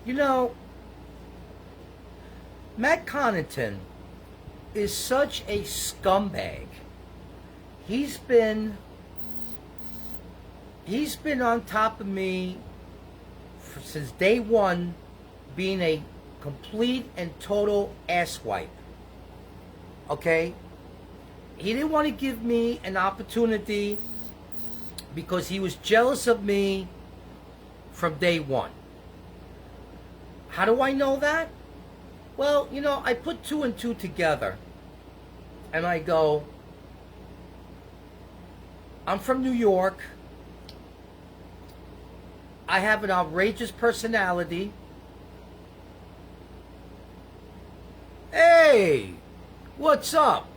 You know, Matt Connarton is such a scumbag. He's been on top of me since day one, being a complete and total asswipe. Okay? He didn't want to give me an opportunity because he was jealous of me from day one. How do I know that? Well, you know, I put two and two together and I go, I'm from New York. I have an outrageous personality. Hey, what's up?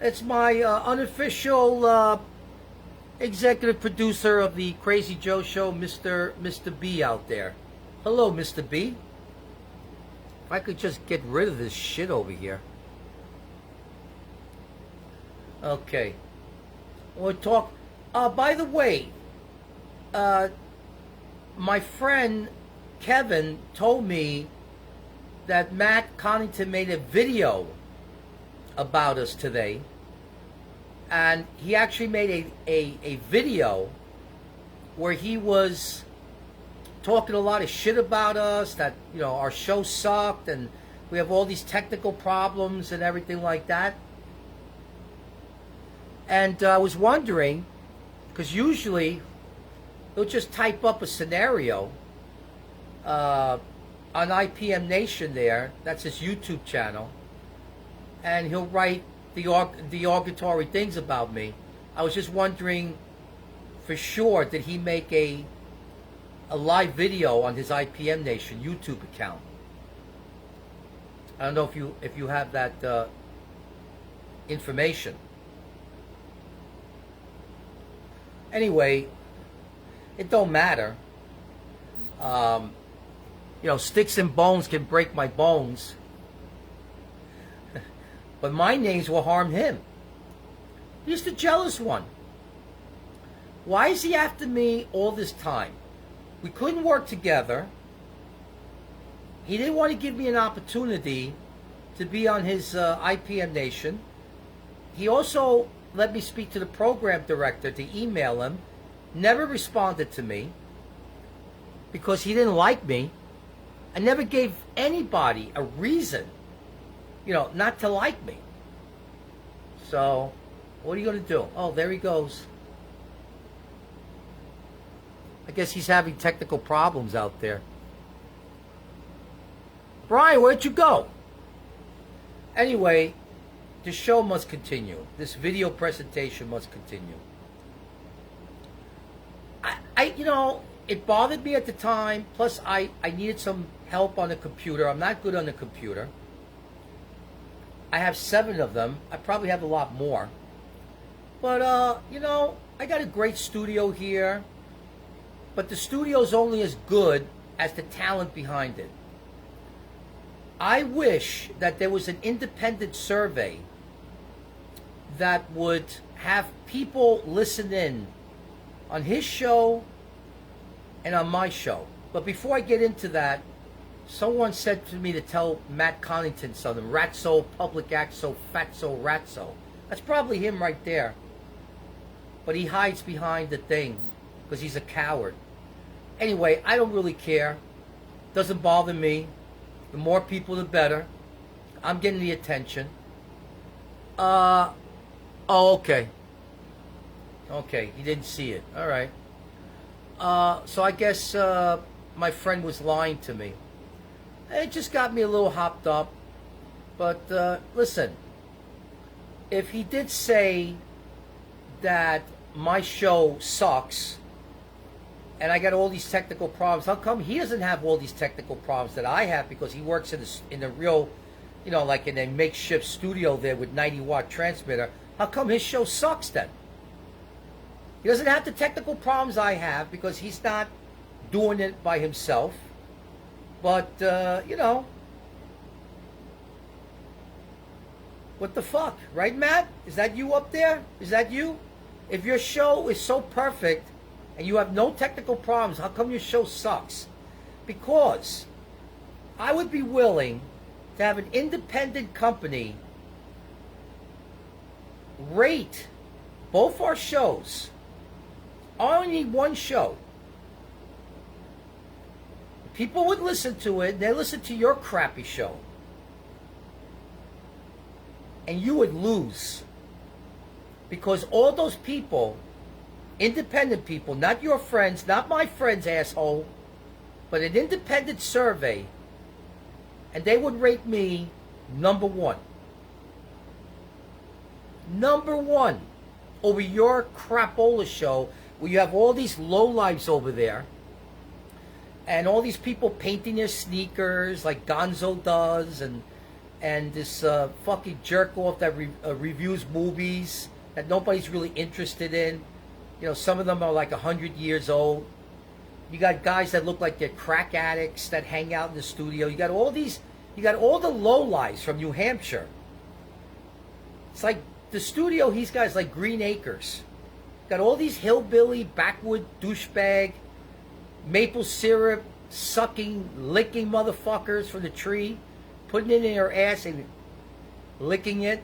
It's my unofficial executive producer of the Crazy Joe Show, Mr. B out there. Hello, Mr. B. If I could just get rid of this shit over here. Okay. We'll talk. By the way, my friend Kevin told me that Matt Connarton made a video about us today. And he actually made a video where he was talking a lot of shit about us, that, you know, our show sucked and we have all these technical problems and everything like that. And I was wondering, because usually he'll just type up a scenario on IPM Nation there, that's his YouTube channel, and he'll write derogatory things about me. I was just wondering for sure, did he make a live video on his IPM Nation YouTube account? I don't know if you have that information. Anyway, it don't matter. You know, sticks and bones can break my bones, but my names will harm him. He's the jealous one. Why is he after me all this time? We couldn't work together. He didn't want to give me an opportunity to be on his IPM Nation. He also let me speak to the program director to email him. Never responded to me because he didn't like me. I never gave anybody a reason, you know, not to like me. So, what are you going to do? Oh, there he goes. I guess he's having technical problems out there. Brian, where'd you go? Anyway, the show must continue. This video presentation must continue. You know, it bothered me at the time. Plus, I needed some help on the computer. I'm not good on the computer. I have 7 of them. I probably have a lot more. But, you know, I got a great studio here. But the studio's only as good as the talent behind it. I wish that there was an independent survey that would have people listen in on his show and on my show. But before I get into that, someone said to me to tell Matt Connarton something. Ratso, public acto, fatso, ratso. That's probably him right there. But he hides behind the thing because he's a coward. Anyway, I don't really care. Doesn't bother me. The more people, the better. I'm getting the attention. Oh, okay. Okay, he didn't see it. All right. So I guess my friend was lying to me. It just got me a little hopped up. But listen, if he did say that my show sucks and I got all these technical problems, how come he doesn't have all these technical problems that I have? Because he works in a real, you know, like in a makeshift studio there with 90-watt transmitter. How come his show sucks then? He doesn't have the technical problems I have because he's not doing it by himself. But, you know, what the fuck? Right, Matt? Is that you up there? Is that you? If your show is so perfect and you have no technical problems, how come your show sucks? Because I would be willing to have an independent company rate both our shows. I only need one show. People would listen to it. They listen to your crappy show. And you would lose. Because all those people, independent people, not your friends, not my friends, asshole, but an independent survey, and they would rate me number one. Number one over your crapola show where you have all these lowlifes over there and all these people painting their sneakers like Gonzo does, and this fucking jerk off that reviews movies that nobody's really interested in. You know, some of them are like 100 years old. You got guys that look like they're crack addicts that hang out in the studio. You got all the lowlifes from New Hampshire. It's like the studio he's got is like Green Acres. Got all these hillbilly, backwood, douchebag, maple syrup, sucking, licking motherfuckers from the tree, putting it in their ass and licking it.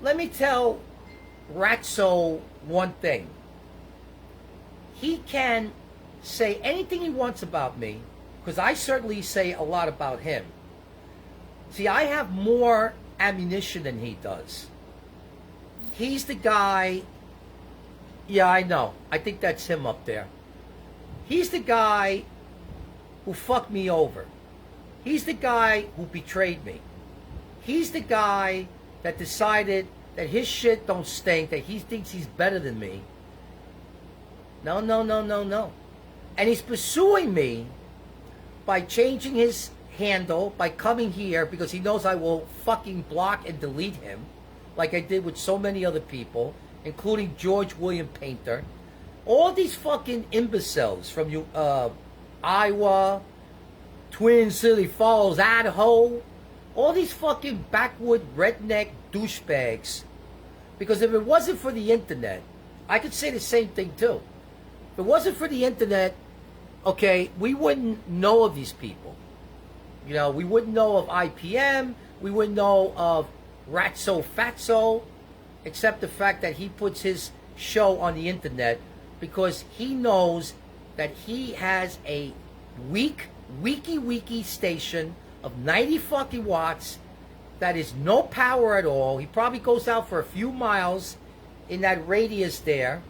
Let me tell Ratso one thing. He can say anything he wants about me, because I certainly say a lot about him. See, I have more ammunition than he does. He's the guy. Yeah, I know. I think that's him up there. He's the guy who fucked me over. He's the guy who betrayed me. He's the guy that decided that his shit don't stink, that he thinks he's better than me. No. And he's pursuing me by changing his handle, by coming here, because he knows I will fucking block and delete him, like I did with so many other people, including George William Painter. All these fucking imbeciles from Iowa, Twin City Falls, Idaho, all these fucking backwood redneck douchebags. Because if it wasn't for the internet, I could say the same thing too. If it wasn't for the internet, okay, we wouldn't know of these people. You know, we wouldn't know of IPM, we wouldn't know of Ratso Fatso, except the fact that he puts his show on the internet because he knows that he has a weaky station of 90 fucking watts that is no power at all. He probably goes out for a few miles in that radius there,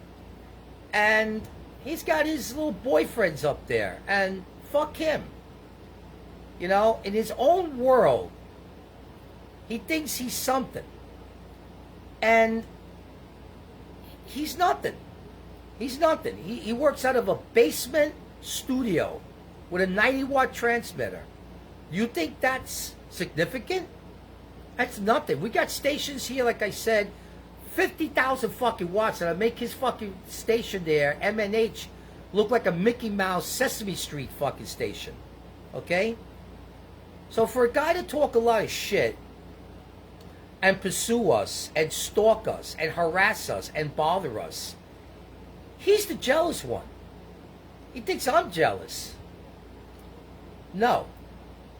and he's got his little boyfriends up there, and fuck him. You know, in his own world, he thinks he's something. And he's nothing. He's nothing. He works out of a basement studio with a 90-watt transmitter. You think that's significant? That's nothing. We got stations here, like I said, 50,000 fucking watts, and I make his fucking station there, MNH, look like a Mickey Mouse Sesame Street fucking station. Okay? So for a guy to talk a lot of shit and pursue us and stalk us and harass us and bother us, he's the jealous one. He thinks I'm jealous. No.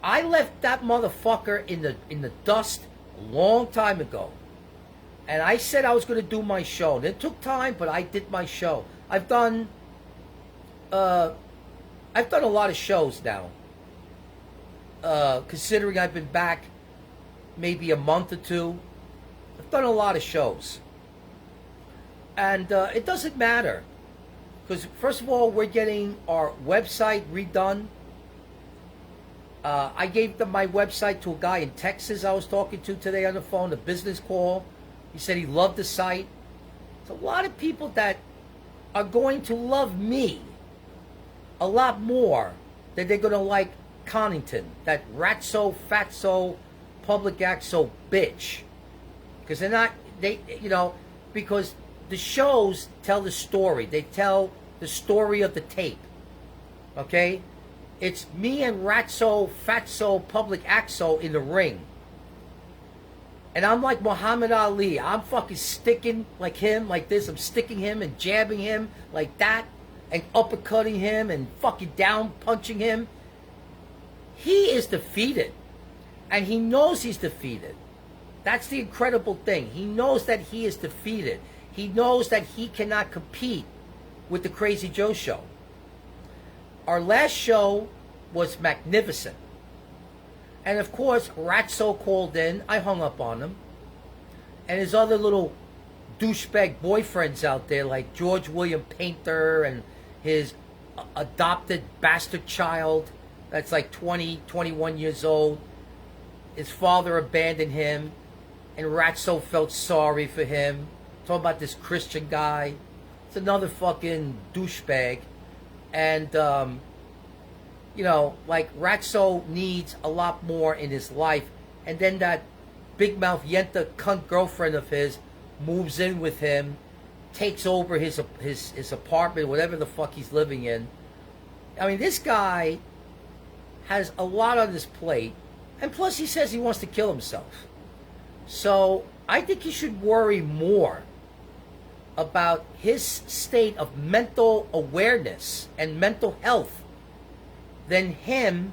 I left that motherfucker in the dust a long time ago. And I said I was going to do my show. And it took time, but I did my show. I've done a lot of shows now. Considering I've been back maybe a month or two, I've done a lot of shows. And it doesn't matter. Because first of all, we're getting our website redone. I gave my website to a guy in Texas I was talking to today on the phone, a business call. He said he loved the site. There's a lot of people that are going to love me a lot more than they're going to like Connarton, that ratso, fatso, public axo bitch. Because because the shows tell the story. They tell the story of the tape. Okay? It's me and Ratso, Fatso, Public Axo in the ring. And I'm like Muhammad Ali. I'm fucking sticking like him, like this. I'm sticking him and jabbing him like that. and uppercutting him and fucking down punching him. He is defeated. And he knows he's defeated. That's the incredible thing. He knows that he is defeated. He knows that he cannot compete with the Crazy Joe show. Our last show was magnificent. And of course, Ratso called in. I hung up on him. And his other little douchebag boyfriends out there like George William Painter and his adopted bastard child that's like 20, 21 years old. His father abandoned him, and Ratso felt sorry for him. Talking about this Christian guy. It's another fucking douchebag. And, you know, like Ratso needs a lot more in his life. And then that big mouth Yenta cunt girlfriend of his moves in with him, takes over his apartment, whatever the fuck he's living in. I mean, this guy has a lot on his plate. And plus, he says he wants to kill himself. So, I think he should worry more about his state of mental awareness and mental health than him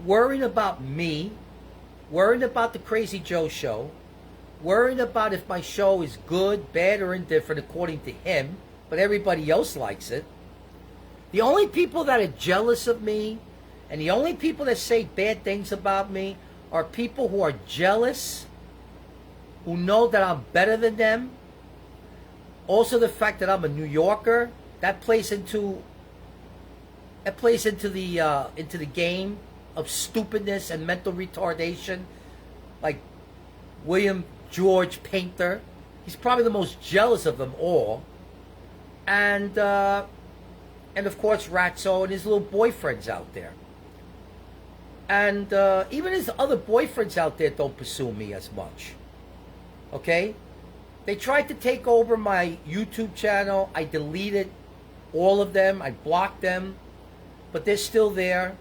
worrying about me, worrying about the Crazy Joe show, worrying about if my show is good, bad, or indifferent according to him, but everybody else likes it. The only people that are jealous of me and the only people that say bad things about me are people who are jealous, who know that I'm better than them. Also, the fact that I'm a New Yorker, that plays into the game of stupidness and mental retardation. Like William George Painter, he's probably the most jealous of them all. And of course Ratso and his little boyfriends out there. And even his other boyfriends out there don't pursue me as much. Okay? They tried to take over my YouTube channel. I deleted all of them. I blocked them. But they're still there.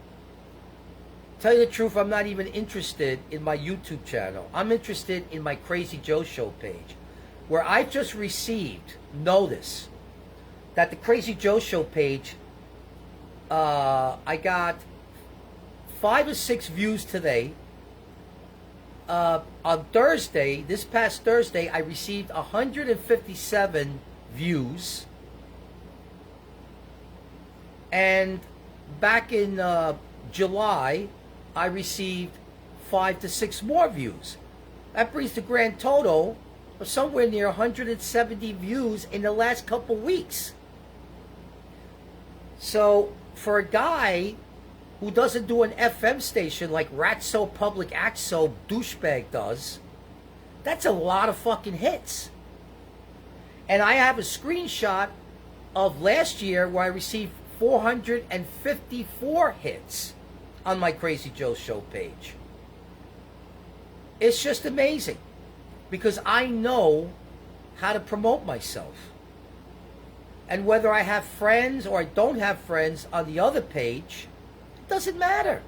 Tell you the truth, I'm not even interested in my YouTube channel. I'm interested in my Crazy Joe Show page, where I just received notice that the Crazy Joe Show page, I got 5 or 6 views today. On Thursday, this past Thursday, I received 157 views. And back in July, I received 5 to 6 more views. That brings the grand total of somewhere near 170 views in the last couple weeks. So, for a guy who doesn't do an FM station like Ratso Public Axo douchebag does, that's a lot of fucking hits. And I have a screenshot of last year where I received 454 hits on my Crazy Joe Show page. It's just amazing because I know how to promote myself. And whether I have friends or I don't have friends on the other page, it doesn't matter.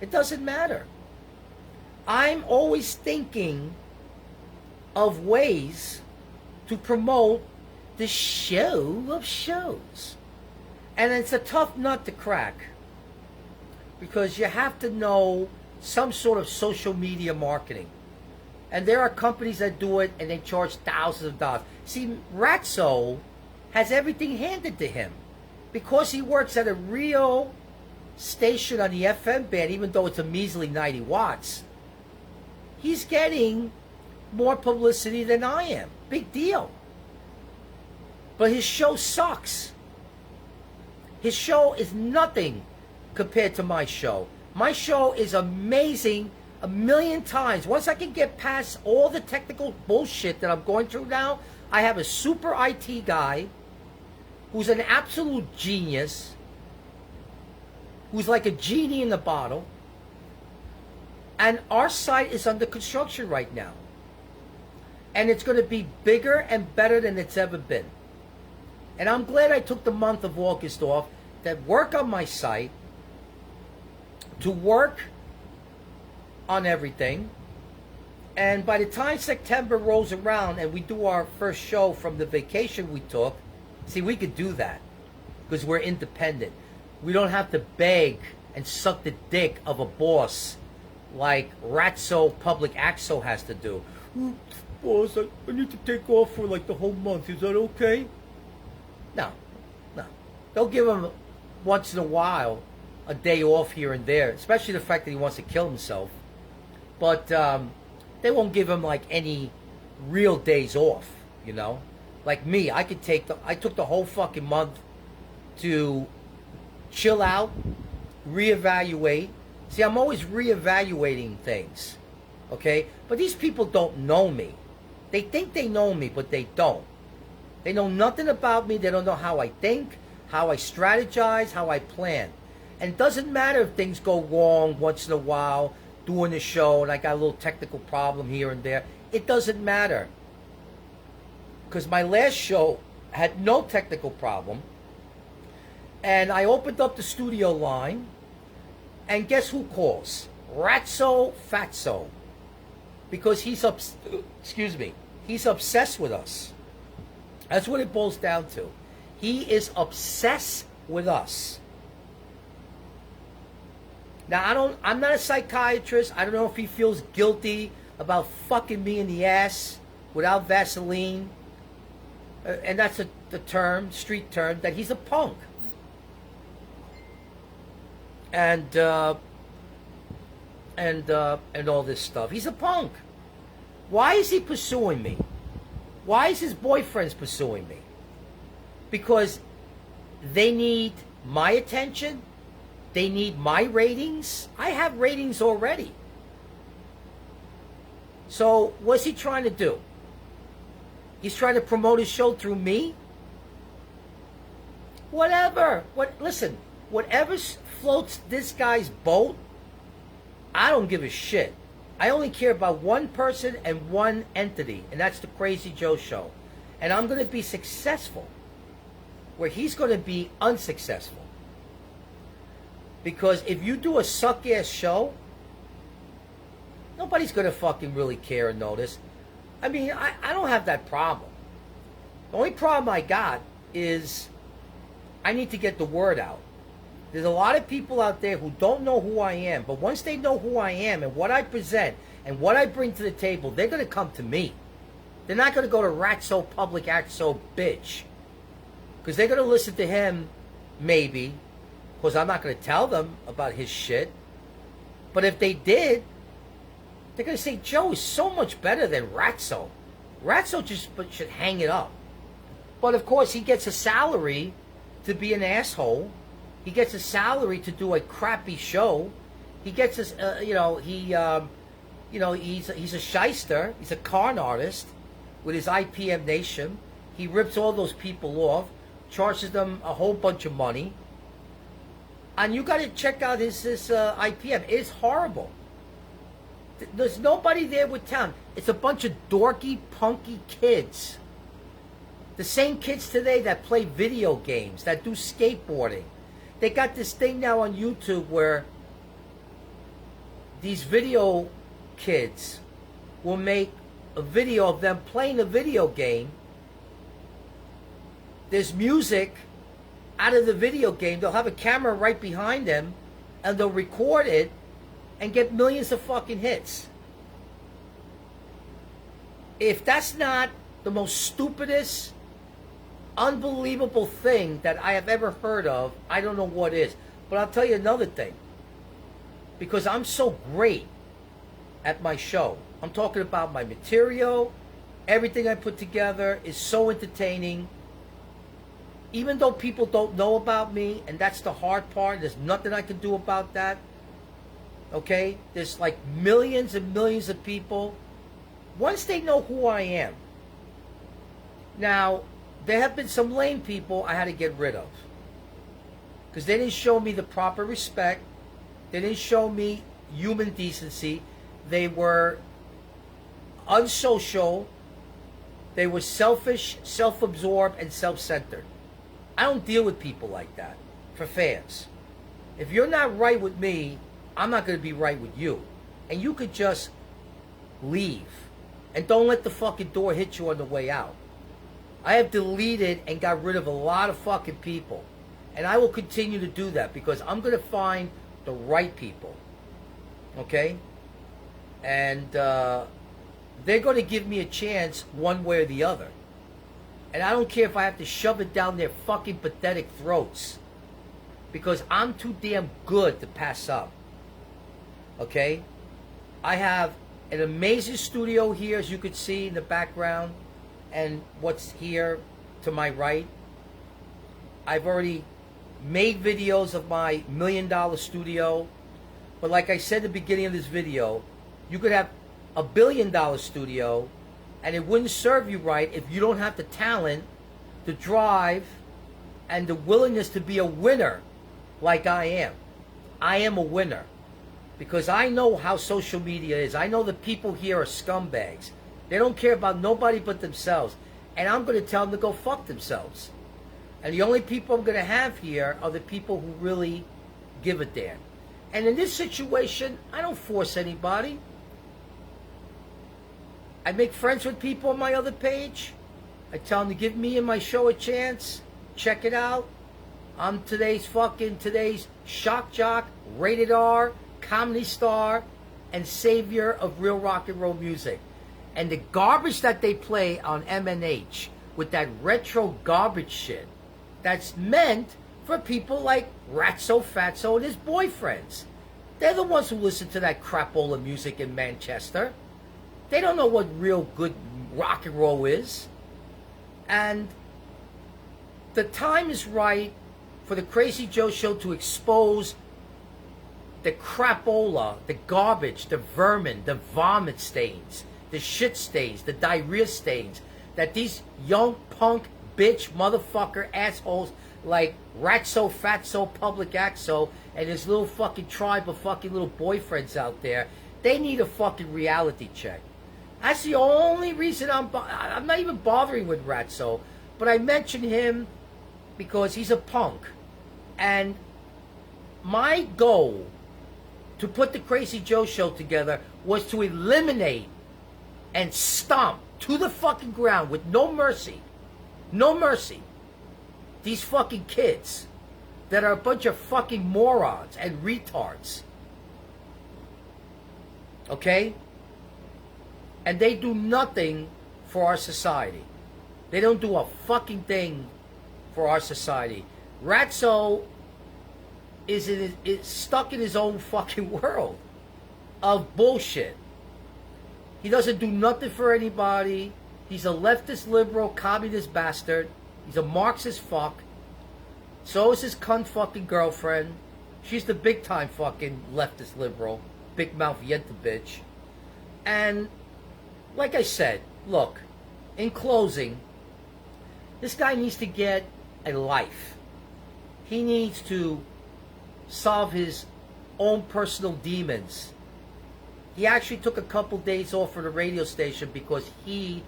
It doesn't matter. I'm always thinking of ways to promote the show of shows. And it's a tough nut to crack because you have to know some sort of social media marketing. And there are companies that do it and they charge thousands of dollars. See, Ratso has everything handed to him because he works at a real station on the FM band, even though it's a measly 90 watts. He's getting more publicity than I am. Big deal. But his show sucks. His show is nothing compared to my show. My show is amazing a million times. Once I can get past all the technical bullshit that I'm going through now, I have a super IT guy who's an absolute genius, who's like a genie in the bottle, and our site is under construction right now. And it's going to be bigger and better than it's ever been. And I'm glad I took the month of August off to work on my site, to work on everything. And by the time September rolls around and we do our first show from the vacation we took, See, we could do that because we're independent. We don't have to beg and suck the dick of a boss like Ratso Public Axo has to do. Boss, I need to take off for like the whole month. Is that okay? No, no. They'll give him once in a while a day off here and there, especially the fact that he wants to kill himself. But they won't give him like any real days off, you know? Like me, I took the whole fucking month to chill out, reevaluate. See, I'm always reevaluating things, okay? But these people don't know me. They think they know me, but they don't. They know nothing about me. They don't know how I think, how I strategize, how I plan. And it doesn't matter if things go wrong once in a while doing the show and I got a little technical problem here and there. It doesn't matter. Because my last show had no technical problem. And I opened up the studio line. And guess who calls? Ratso Fatso. Because he's obsessed with us. That's what it boils down to. He is obsessed with us. Now, I'm not a psychiatrist. I don't know if he feels guilty about fucking me in the ass without Vaseline. And that's the term, street term, that he's a punk. And all this stuff. He's a punk. Why is he pursuing me? Why is his boyfriends pursuing me? Because they need my attention. They need my ratings. I have ratings already. So what's he trying to do? He's trying to promote his show through me? Whatever. Listen, whatever floats this guy's boat, I don't give a shit. I only care about one person and one entity, and that's the Crazy Joe Show. And I'm going to be successful where he's going to be unsuccessful. Because if you do a suck-ass show, nobody's going to fucking really care and notice. I mean, I don't have that problem. The only problem I got is I need to get the word out. There's a lot of people out there who don't know who I am, but once they know who I am and what I present and what I bring to the table, they're going to come to me. They're not going to go to Ratso Public Axo bitch. Because they're going to listen to him, maybe, because I'm not going to tell them about his shit. But if they did, they're going to say, Joe is so much better than Ratso. Ratso just should hang it up. But of course, he gets a salary to be an asshole. He gets a salary to do a crappy show. He gets his, he's a shyster. He's a con artist with his IPM Nation. He rips all those people off, charges them a whole bunch of money. And you got to check out his IPM. It's horrible. There's nobody there with talent. It's a bunch of dorky, punky kids. The same kids today that play video games, that do skateboarding. They got this thing now on YouTube where these video kids will make a video of them playing a video game. There's music out of the video game. They'll have a camera right behind them and they'll record it and get millions of fucking hits. If that's not the most stupidest, unbelievable thing that I have ever heard of, I don't know what is. But I'll tell you another thing. Because I'm so great at my show. I'm talking about my material. Everything I put together is so entertaining. Even though people don't know about me, and that's the hard part, there's nothing I can do about that. Okay? There's like millions and millions of people. Once they know who I am. Now, there have been some lame people I had to get rid of. Because they didn't show me the proper respect. They didn't show me human decency. They were unsocial. They were selfish, self-absorbed, and self-centered. I don't deal with people like that for fans. If you're not right with me, I'm not going to be right with you. And you could just leave. And don't let the fucking door hit you on the way out. I have deleted and got rid of a lot of fucking people. And I will continue to do that because I'm going to find the right people. Okay? And they're going to give me a chance one way or the other. And I don't care if I have to shove it down their fucking pathetic throats. Because I'm too damn good to pass up. Okay? I have an amazing studio here, as you could see in the background. And what's here to my right. I've already made videos of my $1 million studio. But like I said at the beginning of this video, you could have a $1 billion studio and it wouldn't serve you right if you don't have the talent, the drive, and the willingness to be a winner like I am. I am a winner because I know how social media is. I know the people here are scumbags. They don't care about nobody but themselves. And I'm going to tell them to go fuck themselves. And the only people I'm going to have here are the people who really give a damn. And in this situation, I don't force anybody. I make friends with people on my other page. I tell them to give me and my show a chance. Check it out. I'm today's shock jock, rated R, comedy star, and savior of real rock and roll music. And the garbage that they play on MNH with that retro garbage shit, that's meant for people like Ratso Fatso and his boyfriends. They're the ones who listen to that crapola music in Manchester. They don't know what real good rock and roll is. And the time is right for the Crazy Joe Show to expose the crapola, the garbage, the vermin, the vomit stains, the shit stains, the diarrhea stains that these young punk bitch motherfucker assholes like Ratso Fatso Public Axo and his little fucking tribe of fucking little boyfriends out there, they need a fucking reality check. That's the only reason I'm not even bothering with Ratso, but I mention him because he's a punk. And my goal to put the Crazy Joe Show together was to eliminate and stomp to the fucking ground with no mercy these fucking kids that are a bunch of fucking morons and retards. Okay? And they do nothing for our society. They don't do a fucking thing for our society. Ratso is stuck in his own fucking world of bullshit. He doesn't do nothing for anybody. He's a leftist, liberal, communist bastard. He's a Marxist fuck. So is his cunt fucking girlfriend. She's the big time fucking leftist liberal. Big mouth yenta bitch. And like I said, look, in closing, this guy needs to get a life. He needs to solve his own personal demons. He actually took a couple days off from the radio station because he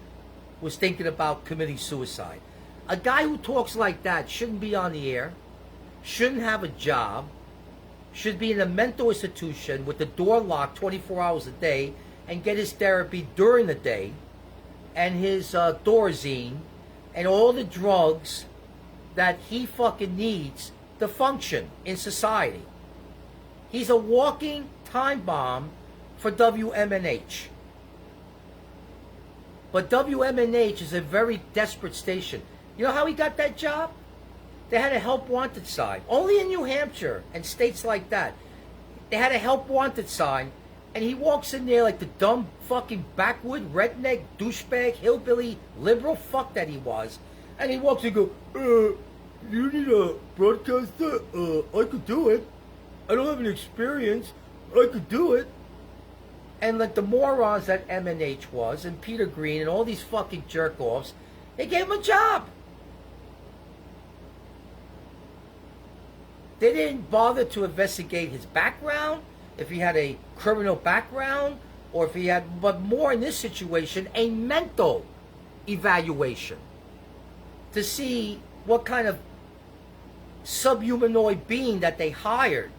was thinking about committing suicide. A guy who talks like that shouldn't be on the air, shouldn't have a job, should be in a mental institution with the door locked 24 hours a day and get his therapy during the day and his Thorazine and all the drugs that he fucking needs to function in society. He's a walking time bomb for WMNH. But WMNH is a very desperate station. You know how he got that job? They had a help wanted sign. Only in New Hampshire and states like that. They had a help wanted sign, and he walks in there like the dumb fucking backwood, redneck, douchebag, hillbilly, liberal fuck that he was. And he walks and goes, you need a broadcaster? I could do it. I don't have any experience. I could do it. And like the morons that MNH was, and Peter Green, and all these fucking jerk-offs, they gave him a job. They didn't bother to investigate his background, if he had a criminal background, or if he had, but more in this situation, a mental evaluation to see what kind of subhumanoid being that they hired.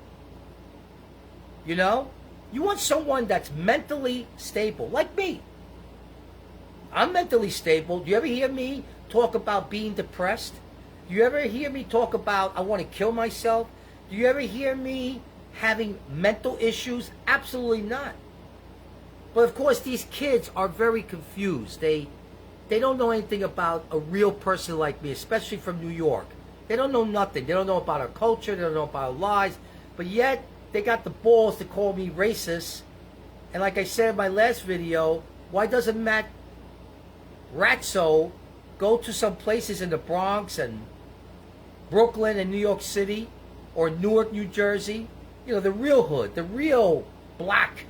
You know? You want someone that's mentally stable, like me. I'm mentally stable. Do you ever hear me talk about being depressed? Do you ever hear me talk about I want to kill myself? Do you ever hear me having mental issues? Absolutely not. But of course, these kids are very confused. They don't know anything about a real person like me, especially from New York. They don't know nothing. They don't know about our culture. They don't know about our lives. But yet, they got the balls to call me racist. And like I said in my last video, why doesn't Matt Ratso go to some places in the Bronx and Brooklyn and New York City or Newark, New Jersey? You know, the real hood, the real black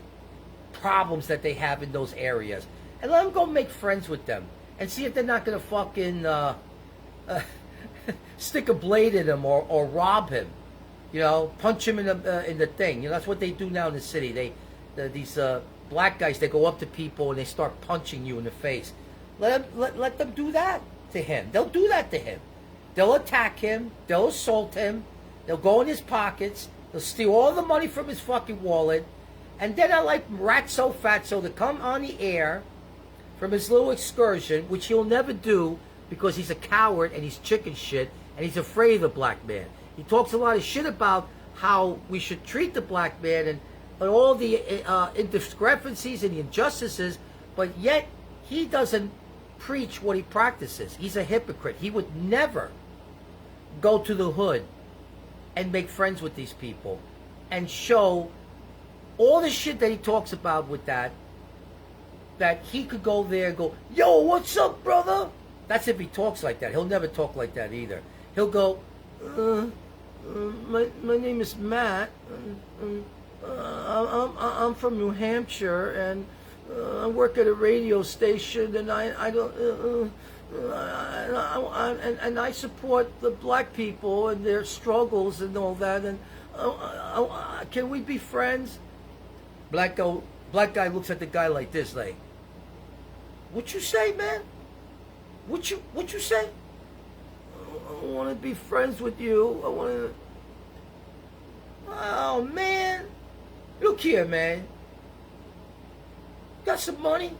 problems that they have in those areas. And let them go make friends with them and see if they're not going to fucking stick a blade in him or rob him. You know, punch him in the thing. You know, that's what they do now in the city. These black guys, they go up to people and they start punching you in the face. Let them do that to him. They'll do that to him. They'll attack him. They'll assault him. They'll go in his pockets. They'll steal all the money from his fucking wallet. And then I like Ratso Fatso to come on the air from his little excursion, which he'll never do because he's a coward and he's chicken shit and he's afraid of the black man. He talks a lot of shit about how we should treat the black man and all the indiscrepancies and the injustices, but yet he doesn't preach what he practices. He's a hypocrite. He would never go to the hood and make friends with these people and show all the shit that he talks about with that he could go there and go, yo, what's up, brother? That's if he talks like that. He'll never talk like that either. He'll go, my name is Matt. I'm from New Hampshire, and I work at a radio station, and I support the black people and their struggles and all that. And can we be friends? Black guy looks at the guy like this, like, what you say, man? What you say? I want to be friends with you. I want to. Oh man, look here, man. Got some money?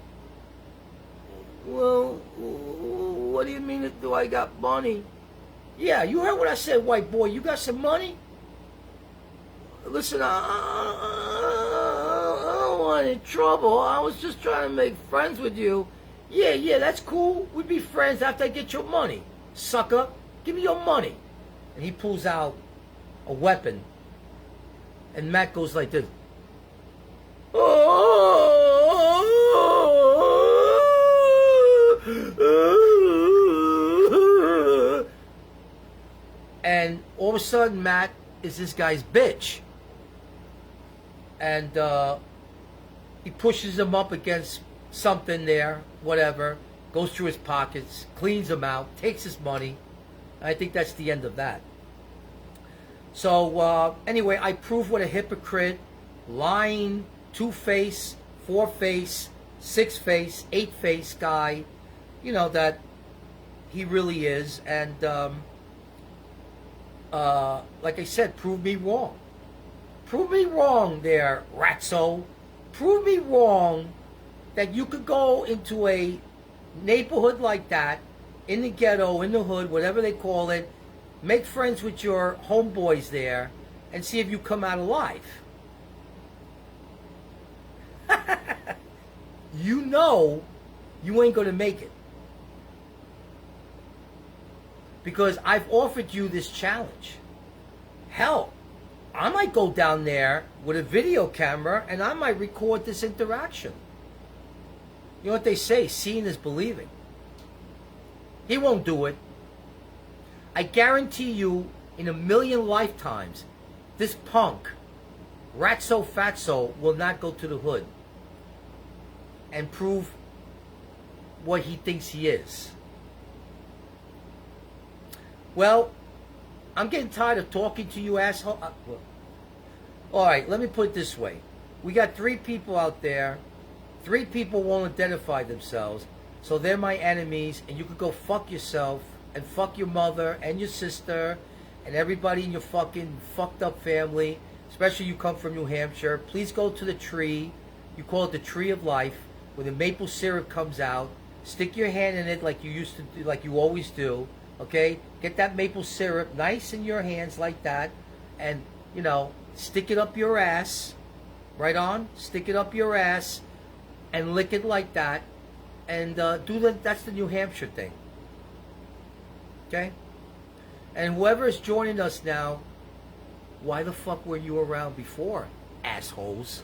Well, what do you mean? Do I got money? Yeah, you heard what I said, white boy. You got some money? Listen, I don't want any trouble. I was just trying to make friends with you. Yeah, that's cool. We'd be friends after I get your money, sucker. Give me your money. And he pulls out a weapon. And Matt goes like this. And all of a sudden, Matt is this guy's bitch. And he pushes him up against something there, whatever, goes through his pockets, cleans them out, takes his money. I think that's the end of that. So anyway, I prove what a hypocrite, lying, two-face, four-face, six-face, eight-face guy, you know, that he really is. And like I said, prove me wrong. Prove me wrong there, Ratso. Prove me wrong that you could go into a neighborhood like that, in the ghetto, in the hood, whatever they call it, make friends with your homeboys there, and see if you come out alive. You know you ain't going to make it. Because I've offered you this challenge. Hell, I might go down there with a video camera and I might record this interaction. You know what they say, seeing is believing. He won't do it. I guarantee you, in a million lifetimes, this punk, Ratso Fatso, will not go to the hood and prove what he thinks he is. Well, I'm getting tired of talking to you, asshole. All right, let me put it this way. We got 3 people out there. 3 people won't identify themselves, so they're my enemies, and you could go fuck yourself and fuck your mother and your sister and everybody in your fucking fucked up family, especially you come from New Hampshire. Please go to the tree. You call it the Tree of Life, where the maple syrup comes out. Stick your hand in it like you used to do, like you always do. Okay, get that maple syrup nice in your hands like that, and stick it up your ass. Right on, stick it up your ass, and lick it like that, and that's the New Hampshire thing. Okay, and whoever is joining us now, why the fuck were you around before, assholes?